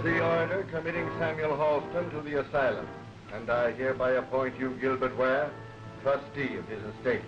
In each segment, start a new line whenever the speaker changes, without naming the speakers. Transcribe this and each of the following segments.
the order committing Samuel Halston to the asylum, and I hereby appoint you, Gilbert Ware, trustee of his estate.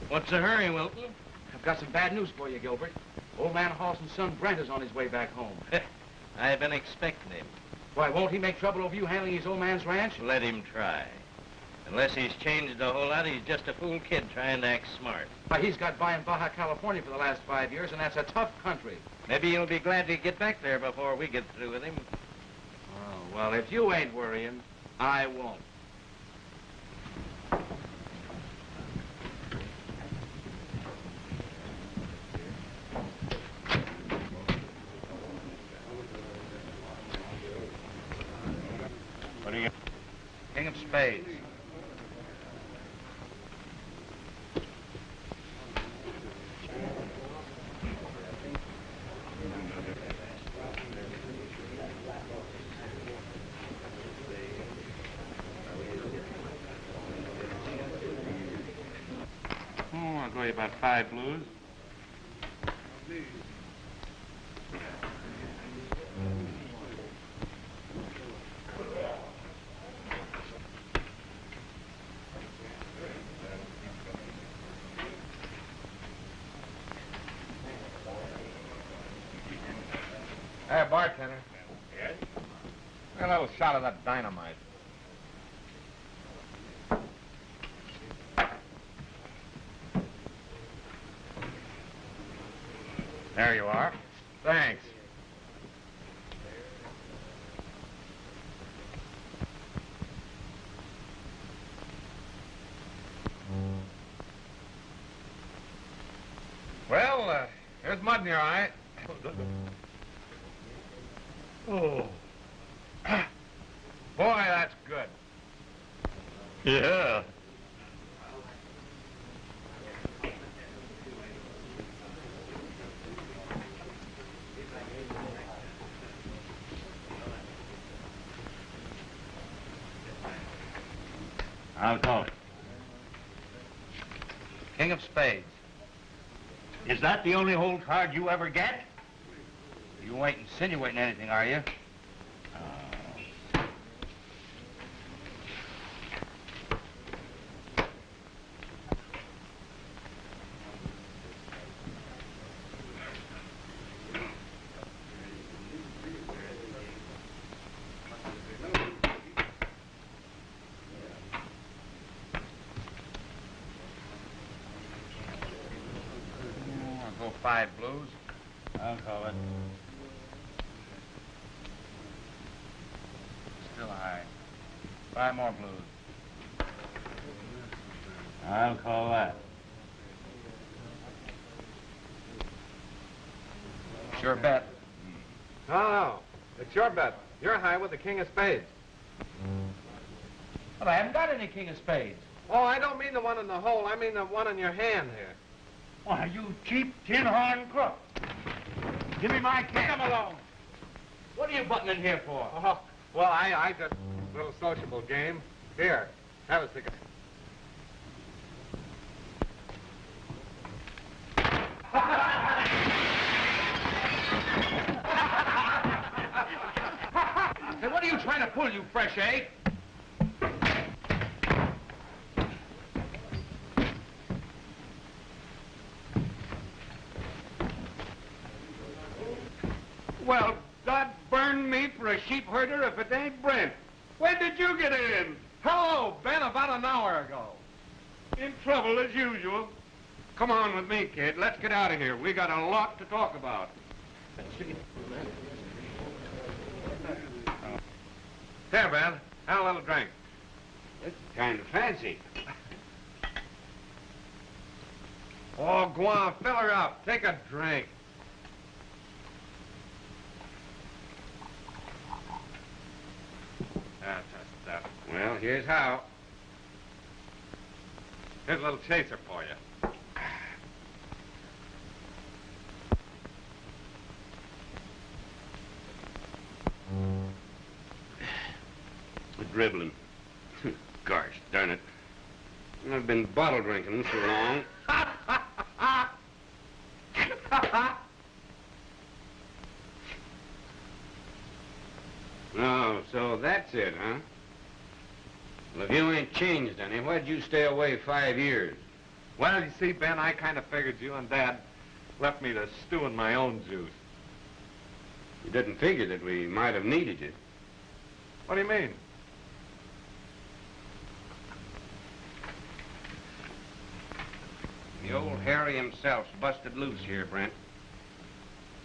What's the hurry, Wilton? I've got some bad news for you, Gilbert. Old man Halston's son, Brent, is on his way back home.
I've been expecting him.
Why, won't he make trouble over you handling his old man's ranch?
Let him try. Unless he's changed a whole lot, he's just a fool kid trying to act smart.
Why, he's got by in Baja California for the last 5 years, and that's a tough country.
Maybe he'll be glad to get back there before we get through with him.
Oh, well, if you ain't worrying, I won't. King of Spades.
Oh, I'll go you about 5 blues.
Hey, bartender.
Yes?
A little shot of that dynamite. There you are. Thanks. Well, there's mud in your eye. Oh. Boy, that's good.
Yeah. I'll call it.
King of Spades.
Is that the only hold card you ever get?
You ain't insinuating anything, are you?
I'll go 5 blues.
I'll call it.
Still high. 5 more blues.
I'll call that.
Sure bet.
No, it's your bet. You're high with the King of Spades.
Well, I haven't got any King of Spades.
Oh, I don't mean the one in the hole. I mean the one in your hand here.
Why, you cheap tin horn crook. Give me my cash.
Come along. What are you butting in here for?
Oh, well, I just... a little sociable game. Here, have a cigarette.
Hey, what are you trying to pull, you fresh egg?
Well, God burn me for a sheep herder if it ain't Brent. When did you get in?
Hello, Ben, about an hour ago.
In trouble as usual. Come on with me, kid. Let's get out of here. We got a lot to talk about.
Here, Ben, have a little drink.
It's kind of fancy.
Oh, go on, fill her up. Take a drink. That's the stuff.
Well, here's how.
Here's a little chaser for you.
Dribbling. Gosh darn it. I've been bottle drinking so long. Oh, so that's it, huh? Well, if you ain't changed any, why'd you stay away 5 years?
Well, you see, Ben, I kind of figured you and Dad left me to stew in my own juice.
You didn't figure that we might have needed you.
What do you mean?
The old Harry himself's busted loose here, Brent.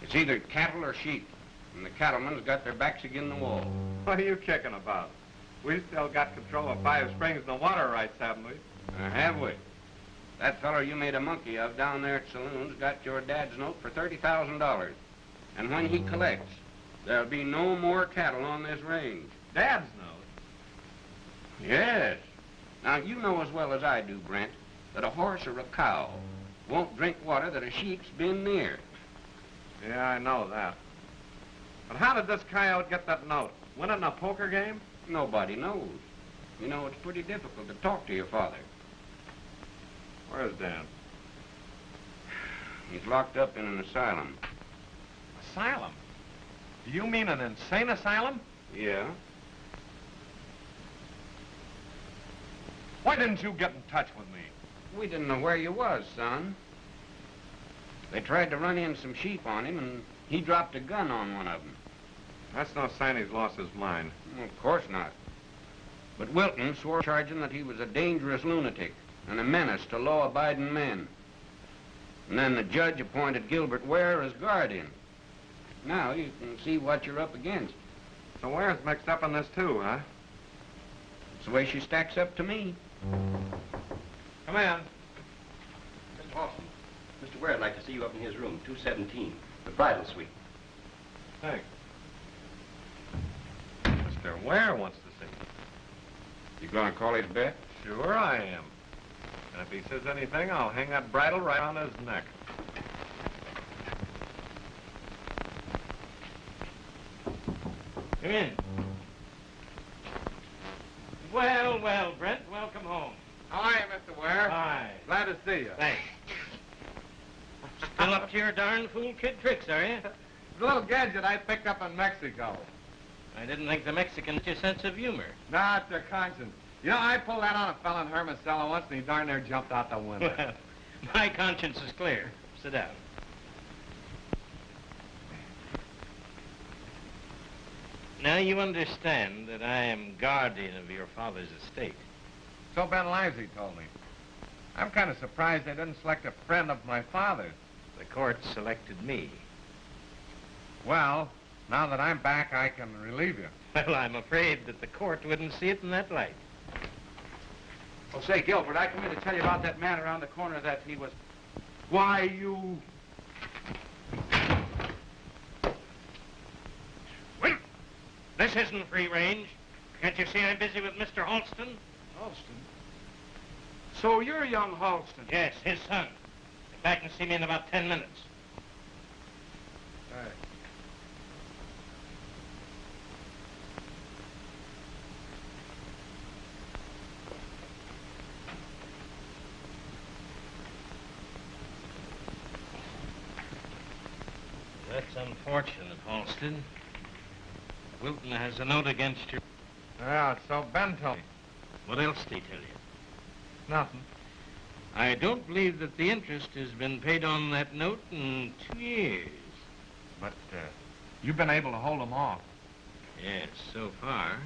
It's either cattle or sheep, and the cattlemen's got their backs against the wall.
What are you kicking about? We still got control of Five Springs and the water rights, haven't we?
Have we? That feller you made a monkey of down there at Saloon's got your dad's note for $30,000. And when he collects, there'll be no more cattle on this range.
Dad's note?
Yes. Now, you know as well as I do, Brent, that a horse or a cow won't drink water that a sheep's been near.
Yeah, I know that. But how did this coyote get that note? Winning a poker game?
Nobody knows. You know, it's pretty difficult to talk to your father.
Where's Dad?
He's locked up in an asylum.
Asylum? Do you mean an insane asylum?
Yeah?
Why didn't you get in touch with me?
We didn't know where you was, son. They tried to run in some sheep on him, and he dropped a gun on one of them.
That's no sign he's lost his mind.
Well, of course not. But Wilton swore charging that he was a dangerous lunatic and a menace to law-abiding men. And then the judge appointed Gilbert Ware as guardian. Now you can see what you're up against.
So Ware's mixed up in this too, huh?
It's the way she stacks up to me.
Come in.
Mr. Halston, Mr. Ware would like to see you up in his room, 217, the bridal suite.
Thanks. Mr. Ware wants to see you.
You gonna call his bet?
Sure I am. And if he says anything, I'll hang that bridle right on his neck.
Come in. Well, well, Brent, welcome home.
How are you, Mr. Ware?
Hi.
Glad to see you.
Thanks. Still up to your darn fool kid tricks, are you?
It's a little gadget I picked up in Mexico.
I didn't think the Mexicans had your sense of humor.
Nah, it's their conscience. You know, I pulled that on a fella in Hermosello once, and he darn near jumped out the window.
Well, my conscience is clear. Sit down. Now you understand that I am guardian of your father's estate.
So Ben Livesey told me. I'm kind of surprised they didn't select a friend of my father's.
The court selected me.
Well, now that I'm back, I can relieve you.
Well, I'm afraid that the court wouldn't see it in that light.
Oh, say, Gilbert, I come in to tell you about that man around the corner that he was...
Why, you...
Wait! This isn't free range. Can't you see I'm busy with Mr. Halston?
Halston? So you're young Halston?
Yes, his son. Get back and see me in about 10 minutes.
All right.
That's unfortunate, Halston. Wilton has a note against you.
Yeah, so Ben told me.
What else did he tell you?
Nothing.
I don't believe that the interest has been paid on that note in 2 years.
But, you've been able to hold him off.
Yes, so far.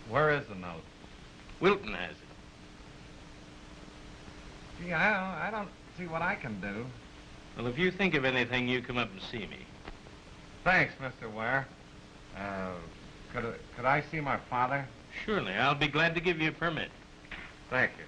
Where is the note?
Wilton has it.
Gee, I don't see what I can do.
Well, if you think of anything, you come up and see me.
Thanks, Mr. Ware. Could I see my father?
Surely, I'll be glad to give you a permit.
Thank you.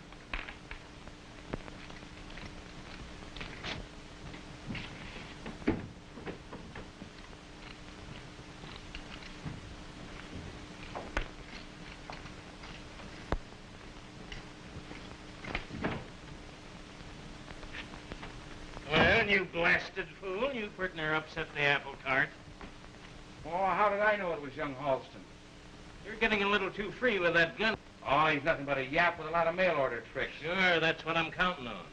on, you blasted fool. You pretty near upset the apple cart.
Oh, how did I know it was young Halston?
You're getting a little too free with that gun.
Oh, he's nothing but a yap with a lot of mail order tricks.
Sure, that's what I'm counting on.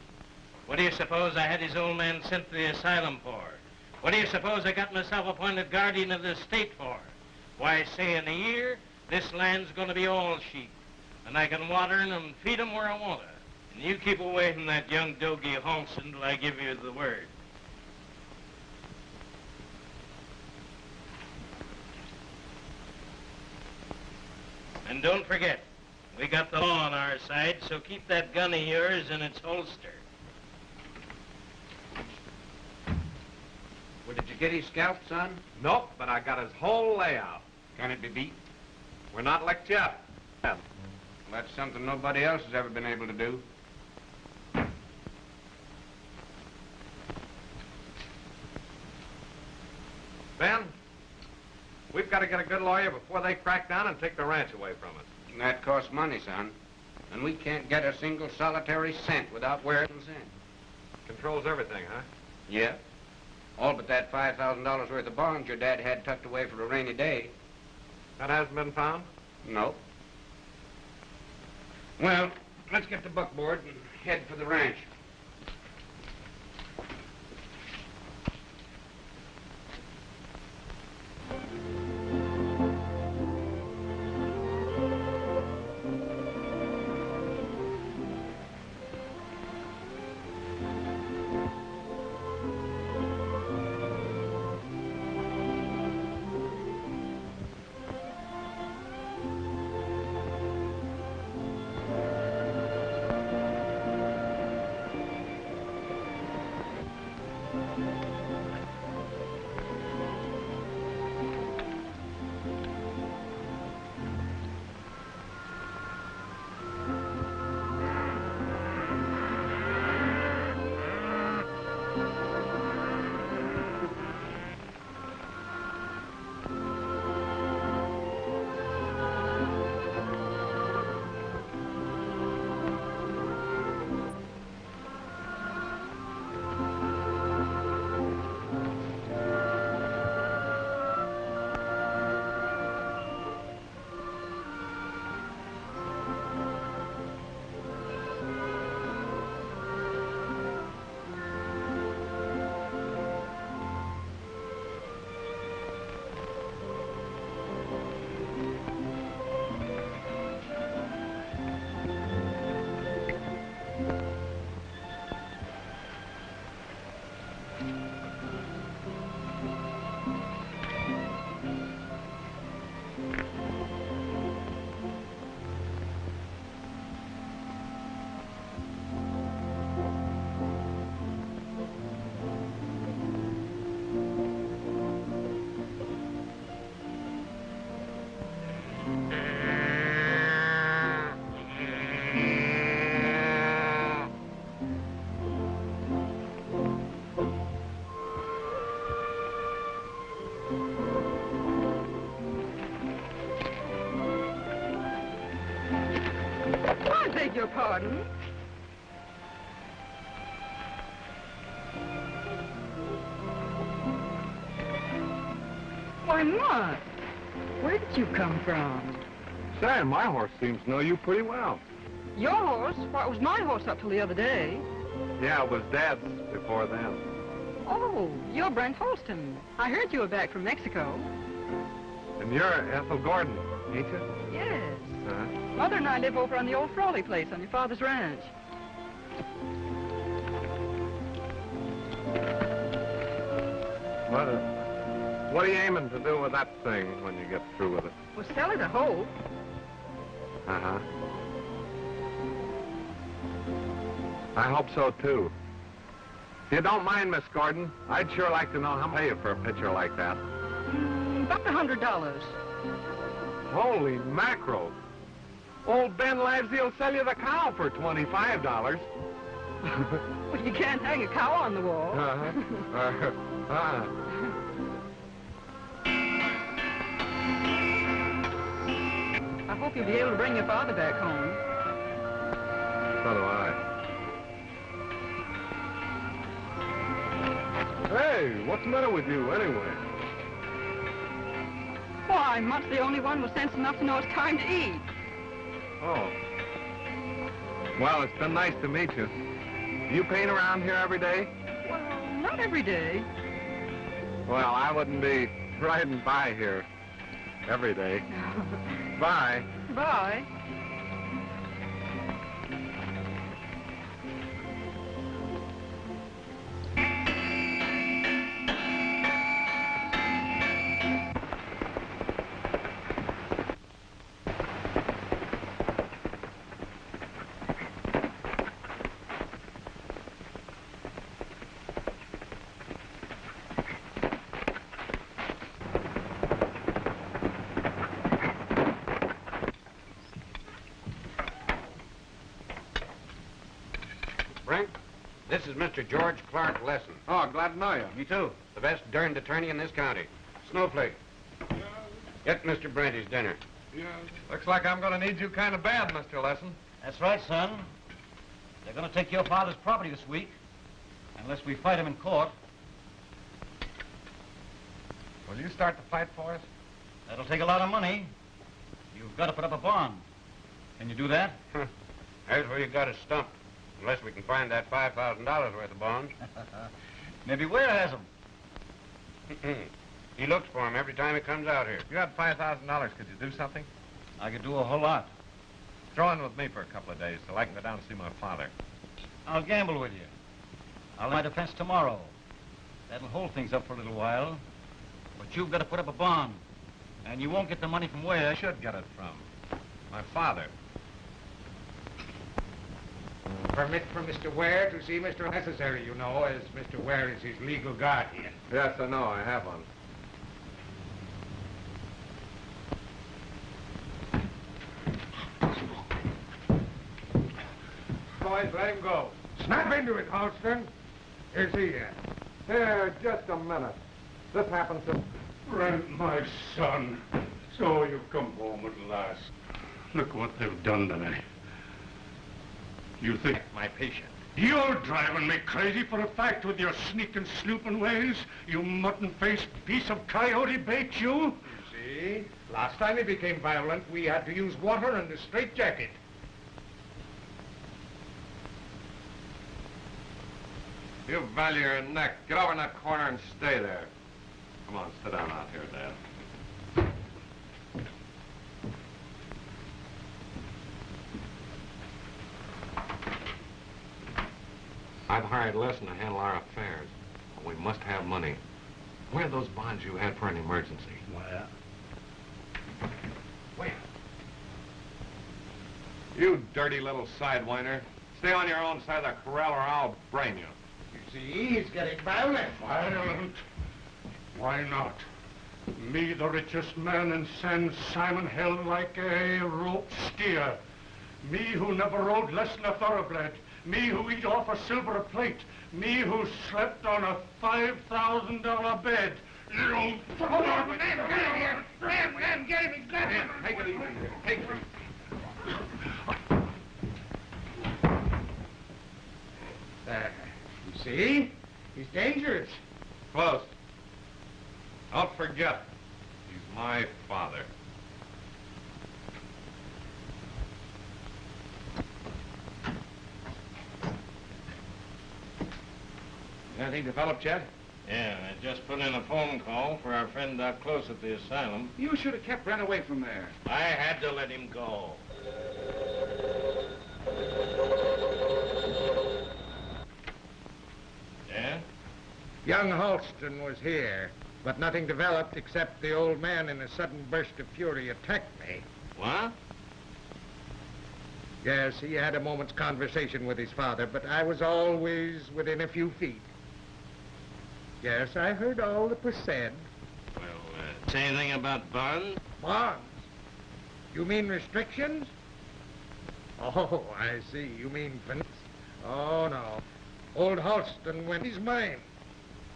What do you suppose I had his old man sent to the asylum for? What do you suppose I got myself appointed guardian of the estate for? Why, say in a year, this land's gonna be all sheep. And I can water 'em and feed 'em where I want to. And you keep away from that young dogey Halston till I give you the word. And don't forget, we got the law on our side, so keep that gun of yours in its holster.
Well, did you get his scalp, son?
Nope, but I got his whole layout.
Can it be beat?
We're not licked yet.
Well, that's something nobody else has ever been able to do.
Ben, we've got to get a good lawyer before they crack down and take the ranch away from us.
And that costs money, son. And we can't get a single solitary cent without Ware consent.
Controls everything, huh?
Yeah. All but that $5,000 worth of bonds your dad had tucked away for a rainy day.
That hasn't been found?
No. Well, let's get the buckboard and head for the ranch.
Beg your pardon. Why, Ma, where did you come from?
Say, my horse seems to know you pretty well.
Your horse? Why, it was my horse up till the other day.
Yeah, it was Dad's before then.
Oh, you're Brent Halston. I heard you were back from Mexico.
And you're Ethel Gordon, ain't you?
Yes.
Uh-huh.
Mother and I live over on the old Frawley place on your father's ranch.
What are you aiming to do with that thing when you get through with it?
Well, sell it, I hope.
Uh-huh. I hope so, too. If you don't mind, Miss Gordon, I'd sure like to know how much I pay you for a picture like that.
About $100.
Holy mackerel. Old Ben Livesey will sell you the cow for $25.
Well, you can't hang a cow on the wall. I hope you'll be able to bring your father back home.
So do I.
Hey, what's the matter with you, anyway?
Why, Mutt's the only one with sense enough to know it's time to eat.
Oh. Well, it's been nice to meet you. You paint around here every day?
Well, not every day.
Well, I wouldn't be riding by here every day. Bye.
Bye.
Brent, this is Mr. George Clark Lesson.
Oh, glad to know you.
Me too. The best darned attorney in this county. Snowflake. Get Mr. Brent his dinner.
Looks like I'm going to need you kind of bad, Mr. Lesson.
That's right, son. They're going to take your father's property this week, unless we fight him in court.
Will you start the fight for us?
That'll take a lot of money. You've got to put up a bond. Can you do that?
There's where you got us stumped. Unless we can find that $5,000 worth of bonds.
Maybe Ware has them.
He looks for them every time he comes out here.
If you had $5,000, could you do something?
I could do a whole lot.
Throw in with me for a couple of days till I can go down and see my father.
I'll gamble with you. I'll my defense tomorrow. That'll hold things up for a little while. But you've got to put up a bond. And you won't get the money from Ware.
I should get it from my father.
Permit for Mr. Ware to see Mr. Necessary, you know, as Mr. Ware is his legal guardian.
Yes, I know. I have one.
Boys, let him go. Snap into it, Halston. Here's he at.
Here, just a minute. This happened to...
Brent, my son. So you've come home at last. Look what they've done to me. You think...
My patient.
You're driving me crazy for a fact with your sneaking, snooping ways. You mutton-faced piece of coyote bait, you.
You see, last time he became violent, we had to use water and a straitjacket.
You value your neck. Get over in that corner and stay there. Come on, sit down out here, Dad. I've hired Lesson to handle our affairs. We must have money. Where are those bonds you had for an emergency?
Where?
Where? You dirty little sidewinder. Stay on your own side of the corral or I'll brain you.
You see, he's getting violent.
Violent? Why not? Me, the richest man in San Simon, held like a roped steer. Me who never rode less than a thoroughbred. Me who eat off a silver plate. Me who slept on a $5,000 bed.
Man, get him, get him.
Take it easy here. Take it easy.
You see? He's dangerous.
Close. Don't forget, he's my father.
Anything developed yet?
Yeah, I just put in a phone call for our friend up close at the asylum.
You should have kept Brent away from there.
I had to let him go. Yeah?
Young Halston was here, but nothing developed except the old man in a sudden burst of fury attacked me.
What?
Yes, he had a moment's conversation with his father, but I was always within a few feet. Yes, I heard all that was said.
Well, say anything about bonds?
Bonds? You mean restrictions? Oh, I see. You mean finance. Oh, no. Old Halston went his mind.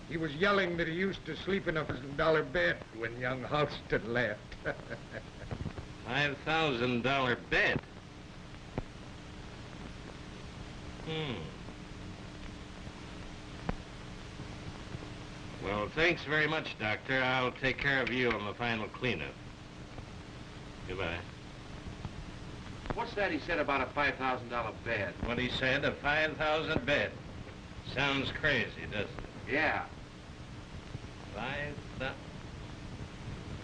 He was yelling that he used to sleep in a $1,000 bed when young Halston left.
$5,000 bed? Well, thanks very much, Doctor. I'll take care of you on the final cleanup. Goodbye.
What's that he said about a $5,000 bed?
What he said, a 5,000 bed. Sounds crazy, doesn't it?
Yeah.
5,000?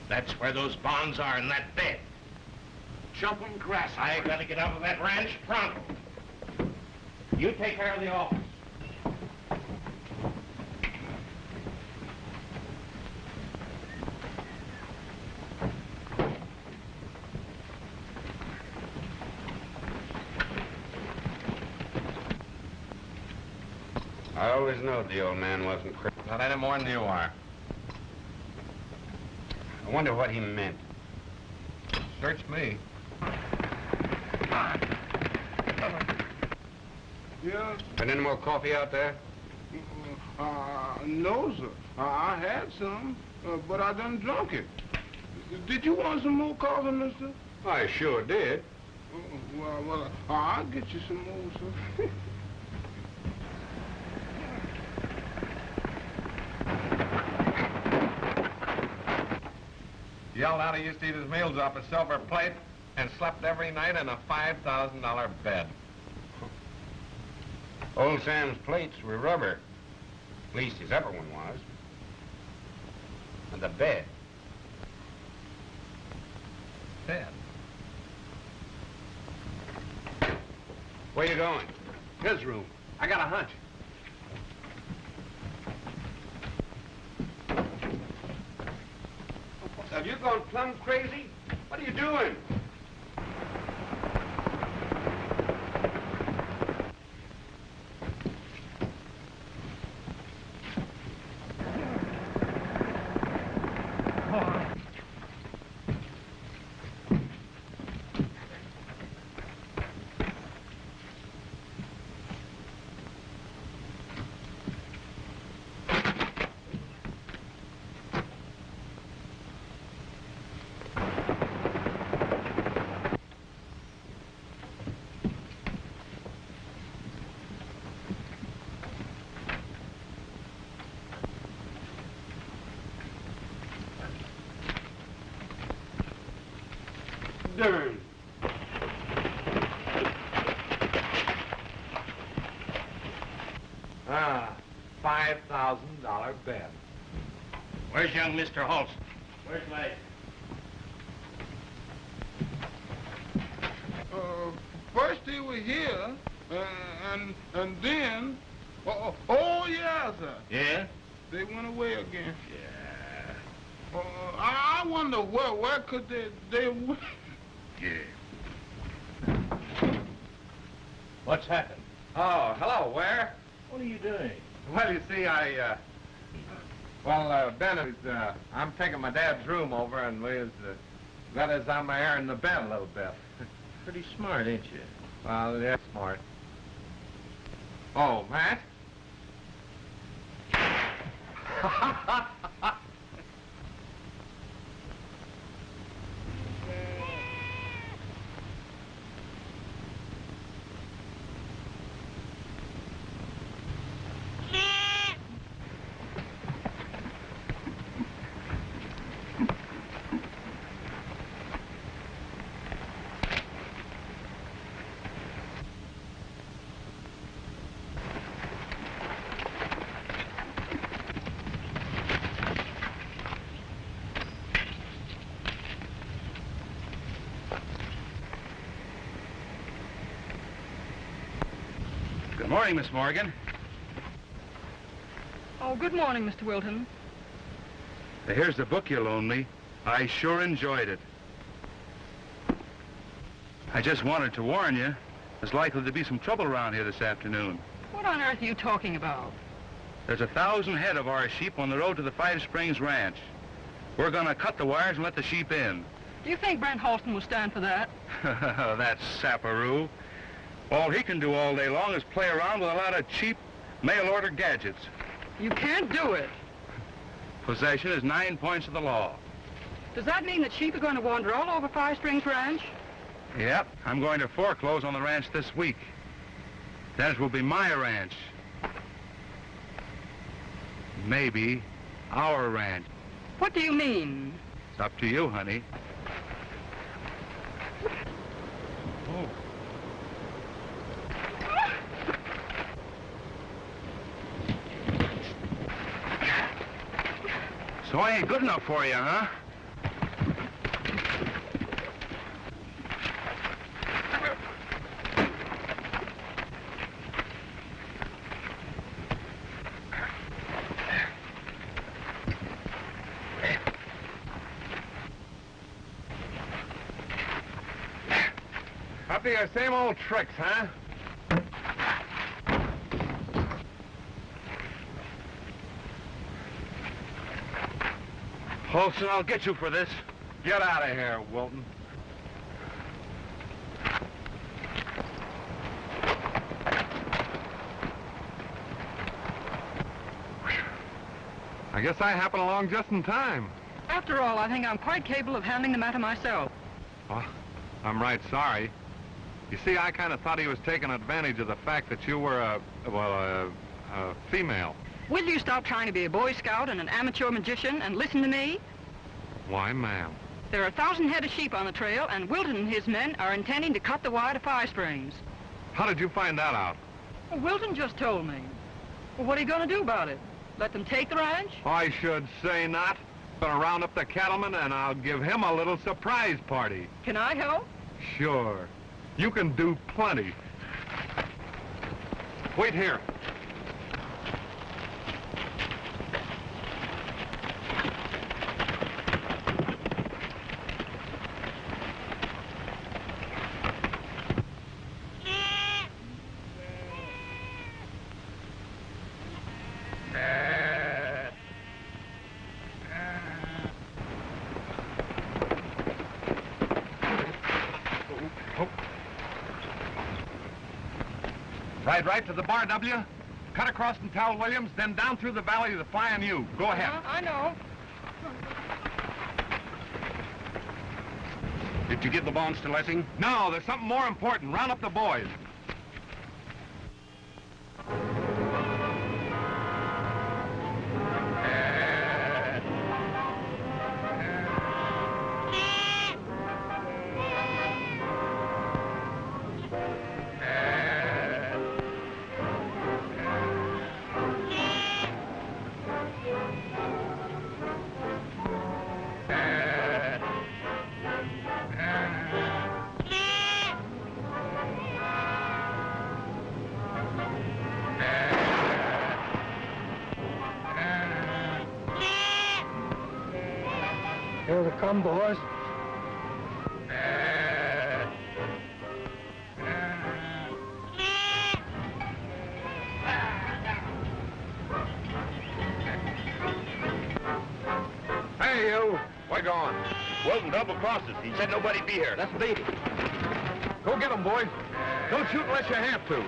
That's where those bonds are, in that bed.
Jumping grass.
I gotta get out of that ranch pronto. You take care of the office.
I always knowed the old man wasn't crazy.
Not any more than you are.
I wonder what he meant.
Search me.
Yeah.
Been any more coffee out there?
No, sir. I had some, but I done drunk it. Did you want some more coffee, mister?
I sure did.
Well, I'll get you some more, sir.
Yelled out he used to eat his meals off a silver plate and slept every night in a $5,000 bed.
Old Sam's plates were rubber. At least his upper one was. And the bed.
Bed?
Where you going?
His room. I got a hunch.
Have you gone plumb crazy? What are you doing?
Darn.
$5,000 bed.
Where's young Mr. Halston? Where's Light?
First they were here, and then, yeah, sir.
Yeah?
They went away again.
Yeah.
I wonder where could they went?
Yeah. What's happened?
Oh, hello, Ware.
What are you doing?
Well, you see, Ben is, I'm taking my dad's room over, and that is, I'm airing the bed a little bit.
Pretty smart, ain't you?
Well, yeah, smart. Oh, Matt?
Good morning, Miss Morgan.
Oh, good morning, Mr. Wilton.
Here's the book you loaned me. I sure enjoyed it. I just wanted to warn you, there's likely to be some trouble around here this afternoon.
What on earth are you talking about?
There's 1,000 head of our sheep on the road to the Five Springs Ranch. We're gonna cut the wires and let the sheep in.
Do you think Brent Halston will stand for that?
That saparoo. All he can do all day long is play around with a lot of cheap mail-order gadgets.
You can't do it.
Possession is 9 points of the law.
Does that mean that sheep are going to wander all over Five Springs Ranch?
Yep, I'm going to foreclose on the ranch this week. Then it will be my ranch. Maybe
Our ranch.
What do you mean?
It's up to you, honey. Oh. So I ain't good enough for you, huh?
Up to your same old tricks, huh?
Halston, I'll get you for this.
Get out of here, Wilton. I guess I happened along just in time.
After all, I think I'm quite capable of handling the matter myself.
Well, I'm right sorry. You see, I kind of thought he was taking advantage of the fact that you were a female.
Will you stop trying to be a Boy Scout and an amateur magician and listen to me?
Why, ma'am.
There are 1,000 head of sheep on the trail, and Wilton and his men are intending to cut the wire to Five Springs.
How did you find that out?
Well, Wilton just told me. Well, what are you going to do about it? Let them take the ranch?
I should say not. I'm gonna round up the cattleman and I'll give him a little surprise party.
Can I help?
Sure. You can do plenty. Wait here. Ride right to the bar, W. Cut across and tell Williams, then down through the valley to the Flying U. Go ahead.
I know.
Did you give the bones to Lessing?
No, there's something more important. Round up the boys.
Here they come, boys.
Hey, you. Where going?
Wilton double-crossed us. He said nobody'd be here. Let's beat him.
Go get them, boys. Don't shoot unless you have to.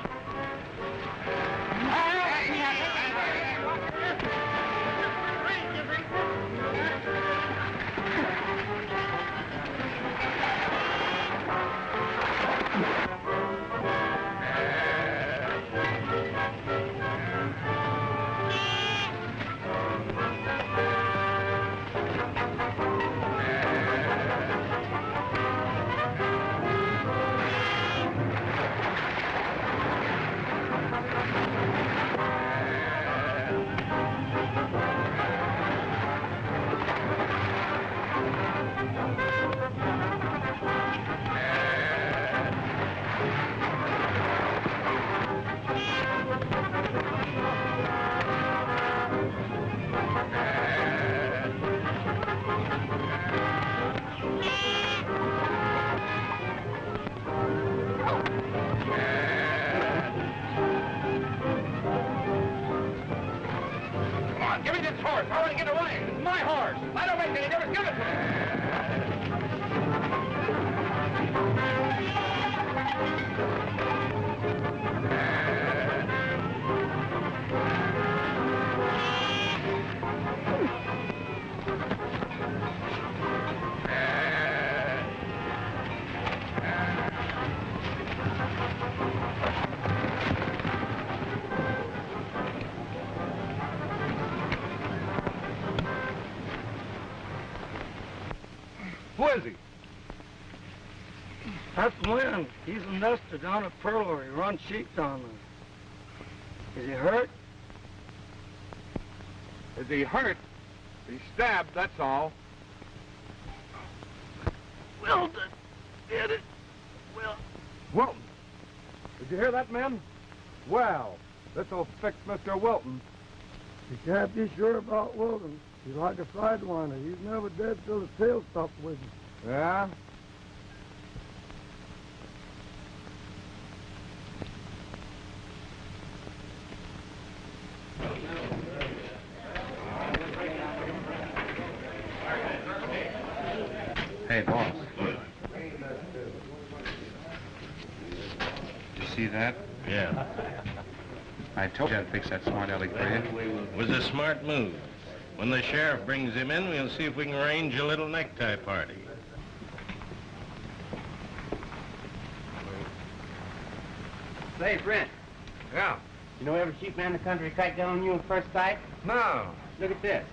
Who is he?
That's Wynn. He's an investor down at Perler. He runs sheep down there. Is he hurt?
Is he hurt? He's stabbed, that's all.
Wilton did it.
Wilton! Did you hear that, men? Well, this'll fix Mr. Wilton.
You can't be sure about Wilton. He's like a sidewinder. He's never dead till his tail stops with him.
Yeah?
Hey, boss. Did you see that?
Yeah.
I told you I'd fix that smart aleck for you.
It was a smart move. When the sheriff brings him in, we'll see if we can arrange a little necktie party.
Say, Brent,
Yeah.
you know every sheep man in the country kite down on you at first sight?
No.
Look at this.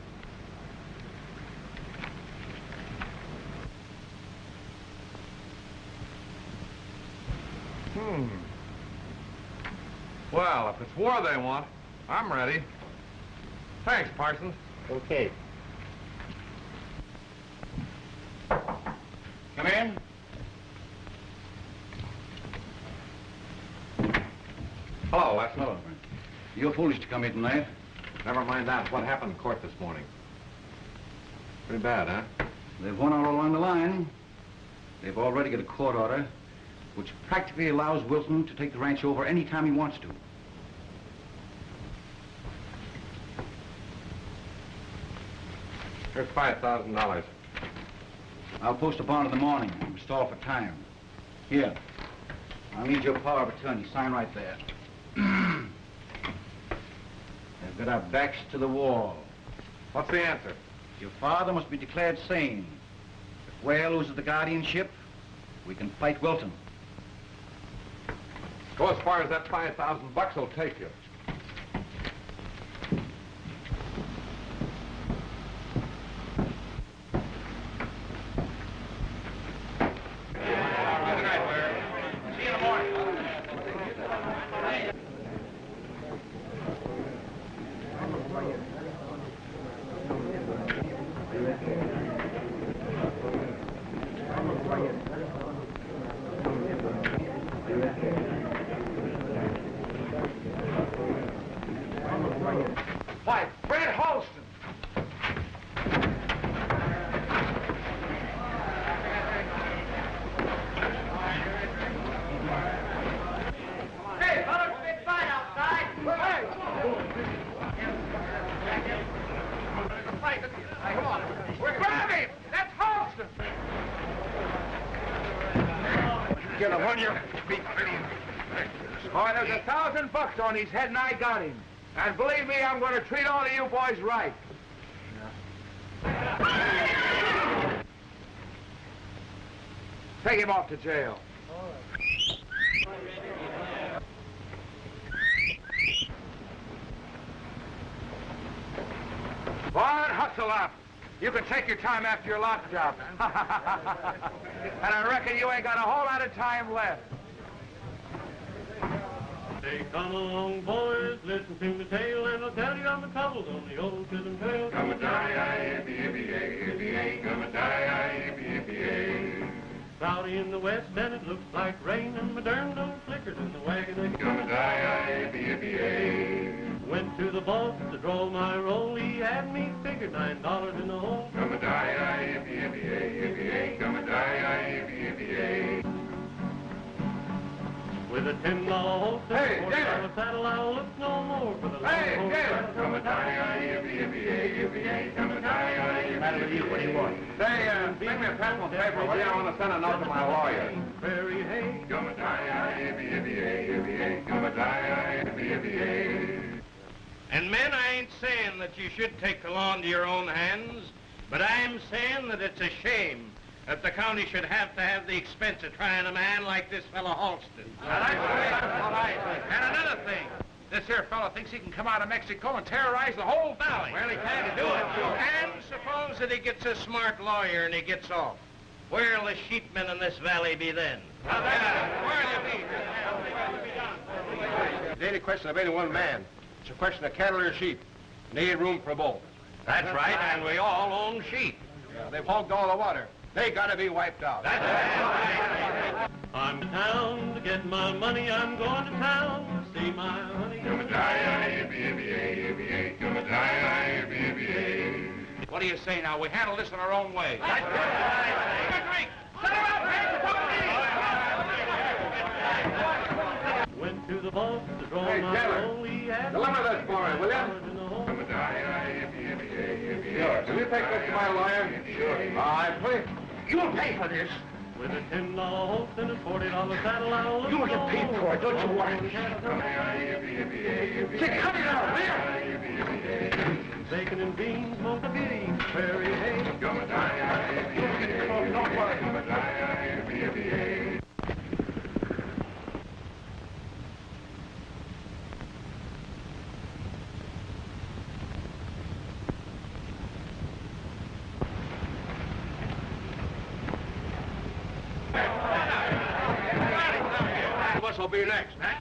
Well, if it's war they want, I'm ready. Thanks, Parsons.
Okay.
Come in.
Hello, Lester.
Hello, Brent. You're foolish to come here tonight.
Never mind that. What happened in court this morning? Pretty bad, huh?
They've won all along the line. They've already got a court order which practically allows Wilton to take the ranch over any time he wants to.
Here's $5,000.
I'll post a bond in the morning. We stall for time. Here. I'll need your power of attorney. Sign right there. They've got our backs to the wall.
What's the answer?
Your father must be declared sane. If Ware loses the guardianship, we can fight Wilton.
Go as far as that $5,000 will take you.
Why, Brent Halston!
Hey, fellas, big fight outside. Hey! Come on. Grab him! That's Halston!
Get him on your feet. Boy, there's $1,000 on his head, and I got him. And believe me, I'm going to treat all of you boys right. Take him off to jail. Go on, hustle up. You can take your time after your lock job. And I reckon you ain't got a whole lot of time left.
Hey, come along, boys, listen to the tale, and I'll tell you of the troubles on the old Chisholm Trail. Come a die, yippee-yippee-yay, come a die, yippee-yippee-yay. Cloudy in the west, and it looks like rain, and my darn old flickers in the wagon. Come a die, yippee-yippee-yay. Went to the boss to draw my roll, he had me figured $9 in the hole. Come a die, yippee-yippee-yay, come a die, yippee-yippee-yay. With a $10 holster, $40 saddle, I'll look no more for the
Hey,
long
Taylor!
Come a die, yippee-yippee-yay, come a die,
What's the matter with you? What do you want? Say, bring me a pencil and paper, will you? I want to send a note to my lawyer.
Prairie hay.
Come a die, yippee-yippee-yay, come a die, yippee-yippee-yay.
And men, I ain't saying that you should take the law into your own hands, but I'm saying that it's a shame that the county should have to have the expense of trying a man like this fellow Halston.
And another thing, this here fellow thinks he can come out of Mexico and terrorize the whole valley.
Well, he can't do it. And suppose that he gets a smart lawyer and he gets off. Where'll the sheepmen in this valley be then?
It ain't a question of any one man. It's a question of cattle or sheep. And there ain't room for both.
That's right, and we all own sheep.
Yeah, they've hogged all the water. They gotta be wiped out.
That's right.
I'm down to get my money. I'm going to town to see my honey.
What do you say now? We handle this in our own way.
Went to the boss to draw
Hey,
my
Taylor,
only ad.
deliver this for me, will you? Sure. Will you take this to my lawyer? Sure. All right, please.
You'll pay for this.
With a $10 horse and a $40 saddle, I'll look.
You'll get paid for it, don't you worry. Say, cut it out, will you?
Bacon and beans, smoked a beef, prairie hay.
Don't worry.
What'll be next, huh?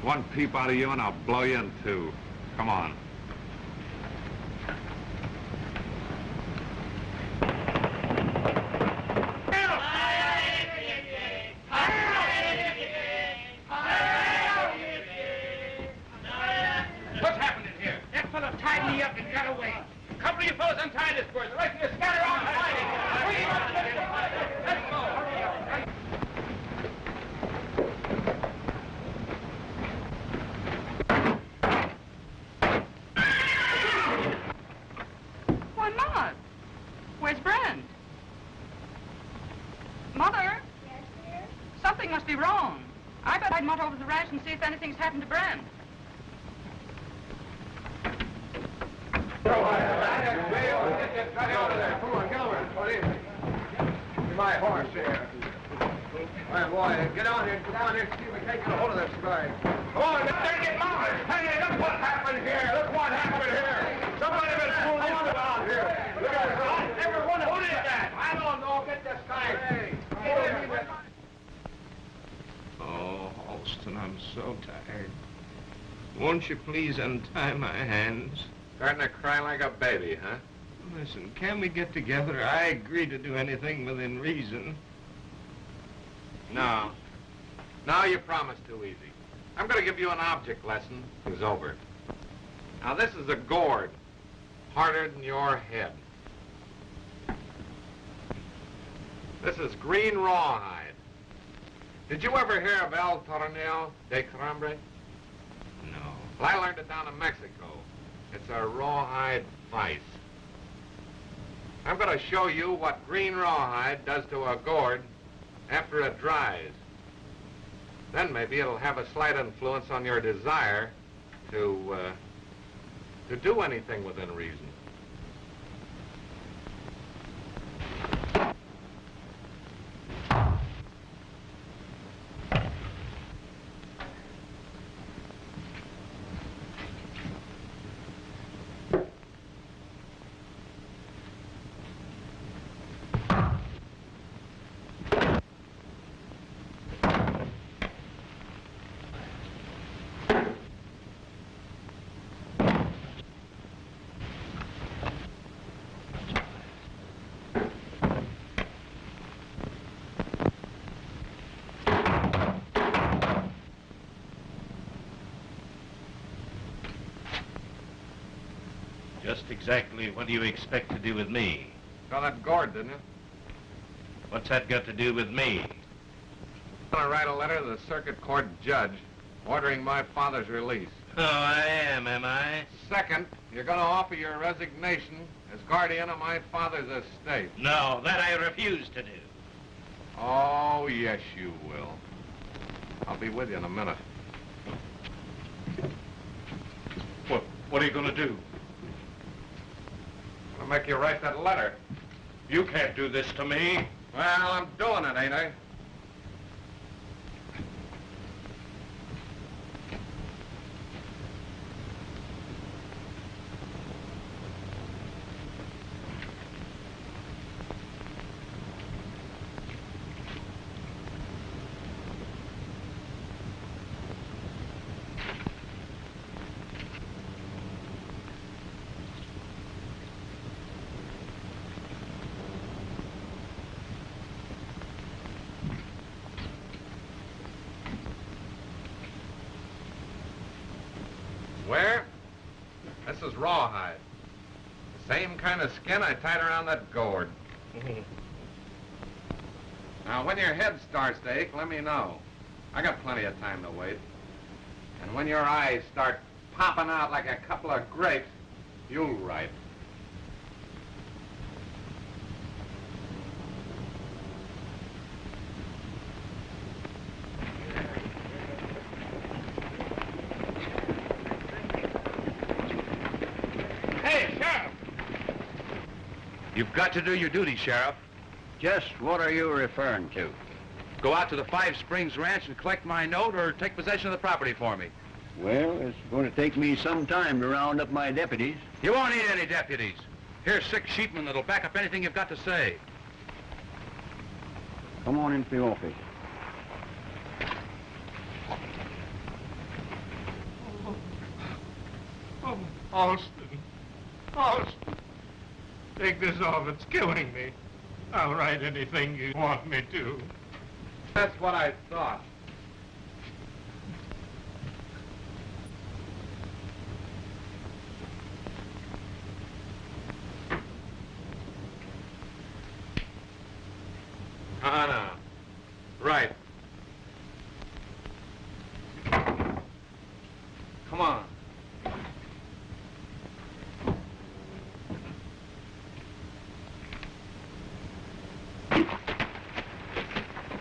One peep out of you and I'll blow you in two. Come on.
What's happening here? That fellow tied me up and got away. A couple of you fellows untie this bird. The rest of you scatter around fighting. Let's go.
Why, Maude, where's Brent? Mother?
Yes, dear?
Something must be wrong. I bet I'd mutt over the ranch and see if anything's happened to Brent.
Come on, Gilbert. What is it? My horse here. Well, boy, get down here, see if we can't get a hold of this guy. Come on, let's get Maude. Hey, look what happened here. Look what happened here. Somebody been fooling us around here. Look at this. Everyone, who did that? I don't know. Get this guy. Hey.
Oh, Halston, I'm so tired. Won't you please untie my hands?
Starting to cry like a baby, huh?
Listen, can we get together? I agree to do anything within reason.
No. No, you promised too easy. I'm going to give you an object lesson. It's over. Now, this is a gourd, harder than your head. This is green rawhide. Did you ever hear of El Torneo de Cramer?
No.
Well, I learned it down in Mexico. It's a rawhide vice. I'm going to show you what green rawhide does to a gourd after it dries. Then maybe it'll have a slight influence on your desire to do anything within reason.
Just exactly what do you expect to do with me?
Saw that gourd, didn't you?
What's that got to do with me?
I'm going to write a letter to the circuit court judge ordering my father's release.
Oh, I am I?
Second, you're going to offer your resignation as guardian of my father's estate.
No, that I refuse to do.
Oh, yes, you will. I'll be with you in a minute.
What are you going to do?
I'll make you write that letter.
You can't do this to me.
Well, I'm doing it, ain't I? Where? This is rawhide. The same kind of skin I tied around that gourd. Now, when your head starts to ache, let me know. I got plenty of time to wait. And when your eyes start popping out like a couple of grapes, you'll write.
You've got to do your duty, Sheriff.
Just what are you referring to?
Go out to the Five Springs Ranch and collect my note or take possession of the property for me.
Well, it's going to take me some time to round up my deputies.
You won't need any deputies. Here's 6 sheepmen that'll back up anything you've got to say.
Come on into the office.
Oh, Halston. Halston. Take this off. It's killing me. I'll write anything you want me to.
That's what I thought. No. Right. Come on.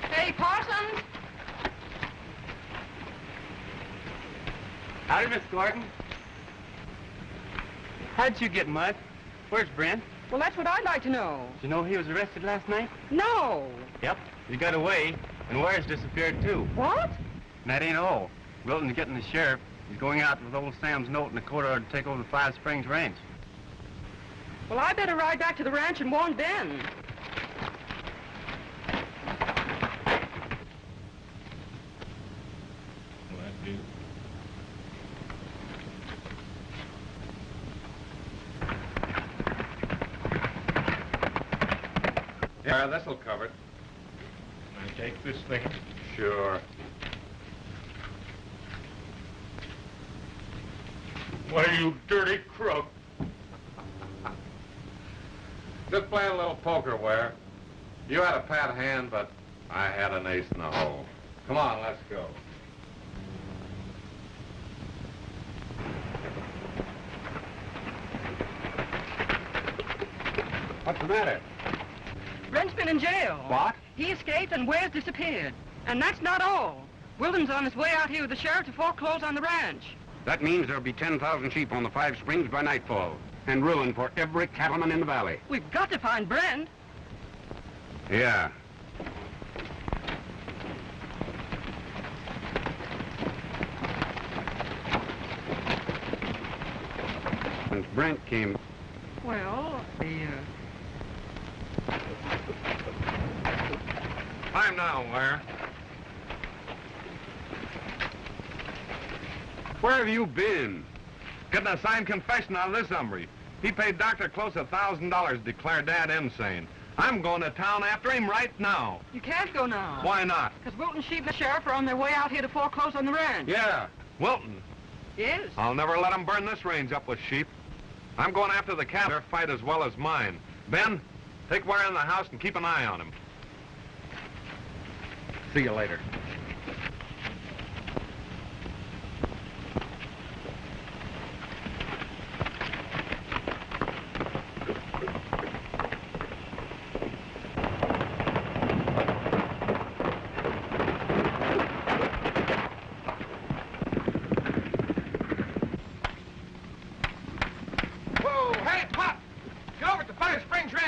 Hey, Parsons!
Howdy, Miss Gordon. How'd you get mud? Where's Brent?
Well, that's what I'd like to know.
Did you know he was arrested last night?
No.
Yep. He got away, and Ware's disappeared, too.
What?
And that ain't all. Wilton's getting the sheriff. He's going out with old Sam's note in the court order to take over the Five Springs Ranch.
Well, I better ride back to the ranch and warn Ben.
Will that do?
Yeah, this'll cover it.
Can I take this thing?
Sure.
Why, you dirty crook.
Just playing a little poker, Ware. You had a pat hand, but I had an ace in the hole. Come on, let's go.
What's the matter?
Brent's been in jail.
What?
He escaped and Ware's disappeared. And that's not all. Wilton's on his way out here with the sheriff to foreclose on the ranch.
That means there'll be 10,000 sheep on the Five Springs by nightfall, and ruin for every cattleman in the valley.
We've got to find Brent.
Yeah. Since Brent came...
Well,
Time now, Ware.
Where have you been?
Getting a signed confession out of this hombre. He paid Dr. Close $1,000 to declare Dad insane. I'm going to town after him right now.
you can't go now.
Why not?
Because Wilton, sheep, and the sheriff are on their way out here to foreclose on the ranch.
Yeah, Wilton.
Yes.
I'll never let him burn this range up with sheep. I'm going after the cattle. Their fight as well as mine. Ben, take Ware in the house and keep an eye on him. See you later.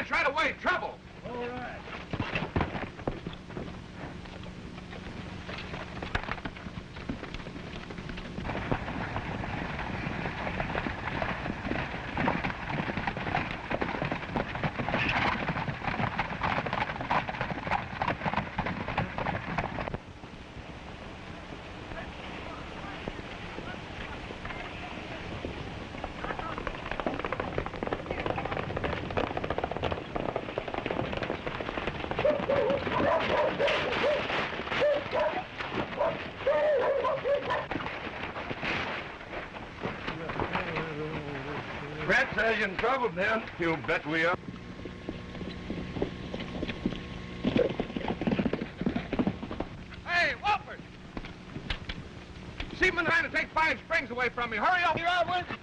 ranch right away. Trouble.
All right.
Brent says you're in trouble, Ben.
You bet we are. Hey, Wolford! Seaman trying to take 5 Springs away from me. Hurry up! You're out, Wilton.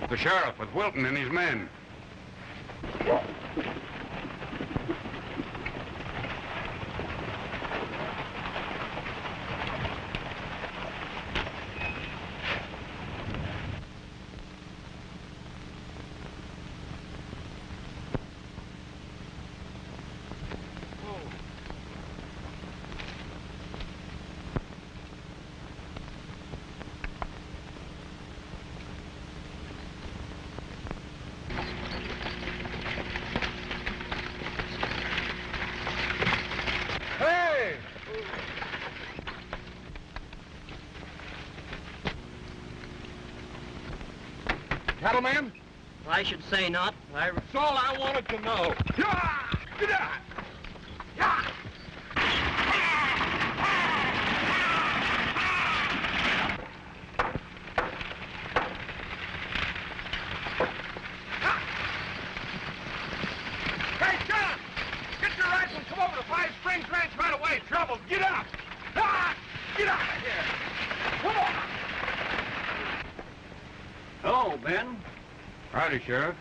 The sheriff with Wilton and his men.
Cattleman?
I should say not.
That's all I wanted to know. Yeah! Get out! Yeah! Hey, John! Get your rifle and come over to 5 Springs Ranch right away. Trouble. Get out! Ah! Get out of here! Come on!
Hello, Ben. Howdy, Sheriff.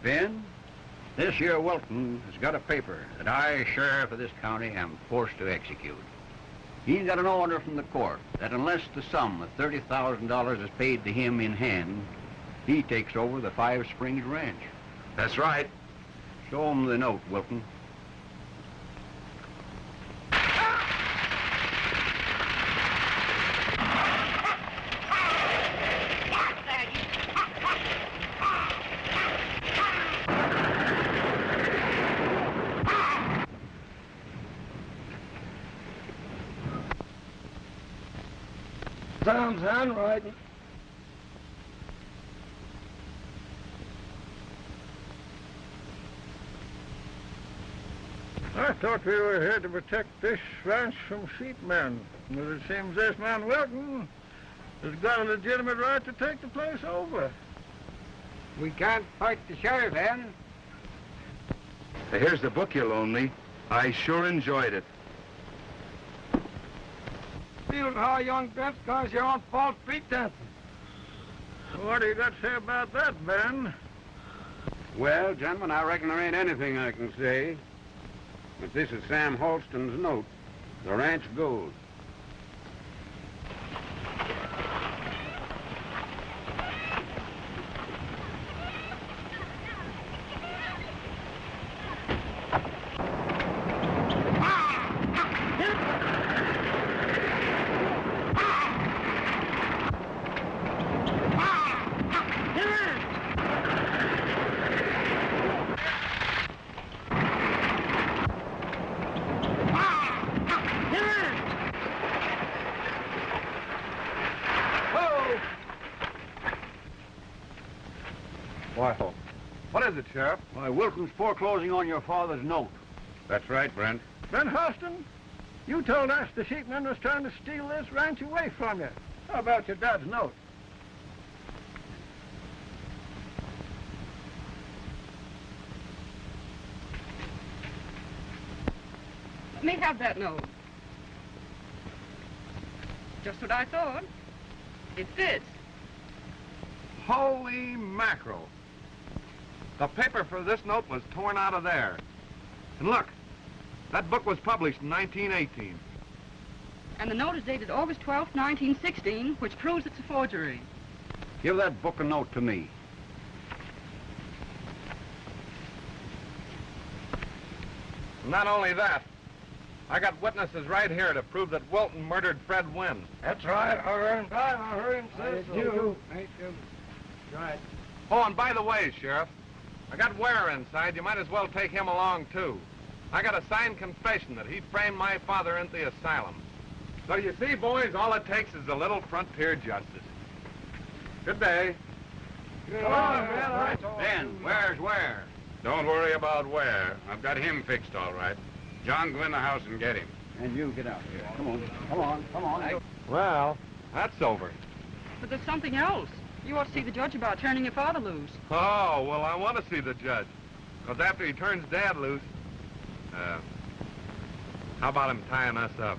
Ben, this here Wilton has got a paper that I, sheriff of this county, am forced to execute. He's got an order from the court that unless the sum of $30,000 is paid to him in hand, he takes over the 5 Springs Ranch.
That's right.
Show him the note, Wilton.
Sounds handwriting. I thought we were here to protect this ranch from sheepmen. But it seems this man Wilton has got a legitimate right to take the place over.
We can't fight the sheriff, Ann.
Here's the book you loaned me. I sure enjoyed it.
Feel how young Brent's cause you're on false pretenses. What do you got to say about that, Ben?
Well, gentlemen, I reckon there ain't anything I can say. But this is Sam Halston's note. The ranch goes.
What is it, Sheriff?
Why, Wilton's foreclosing on your father's note.
That's right, Brent.
Ben Halston, you told us the sheepman was trying to steal this ranch away from you. How about your dad's note?
me have that note. Just what I thought. It fits.
Holy mackerel. The paper for this note was torn out of there. And look, that book was published in 1918.
And the note is dated August 12th, 1916, which proves it's a forgery.
Give that book a note to me.
Not only that, I got witnesses right here to prove that Wilton murdered Fred Wynn.
That's right, I heard him say so.
Right. Oh, and by the way, Sheriff, I got Ware inside. You might as well take him along, too. I got a signed confession that he framed my father into the asylum. So you see, boys, all it takes is a little frontier justice. Good day.
Come on, man.
Ben, where's Ware?
Don't worry about Ware. I've got him fixed all right. John, go in the house and get him.
And you get out here. Come on.
Well, that's over.
But there's something else. You ought to see the judge about turning your father loose.
Oh, well, I want to see the judge. Because after he turns Dad loose, how about him tying us up?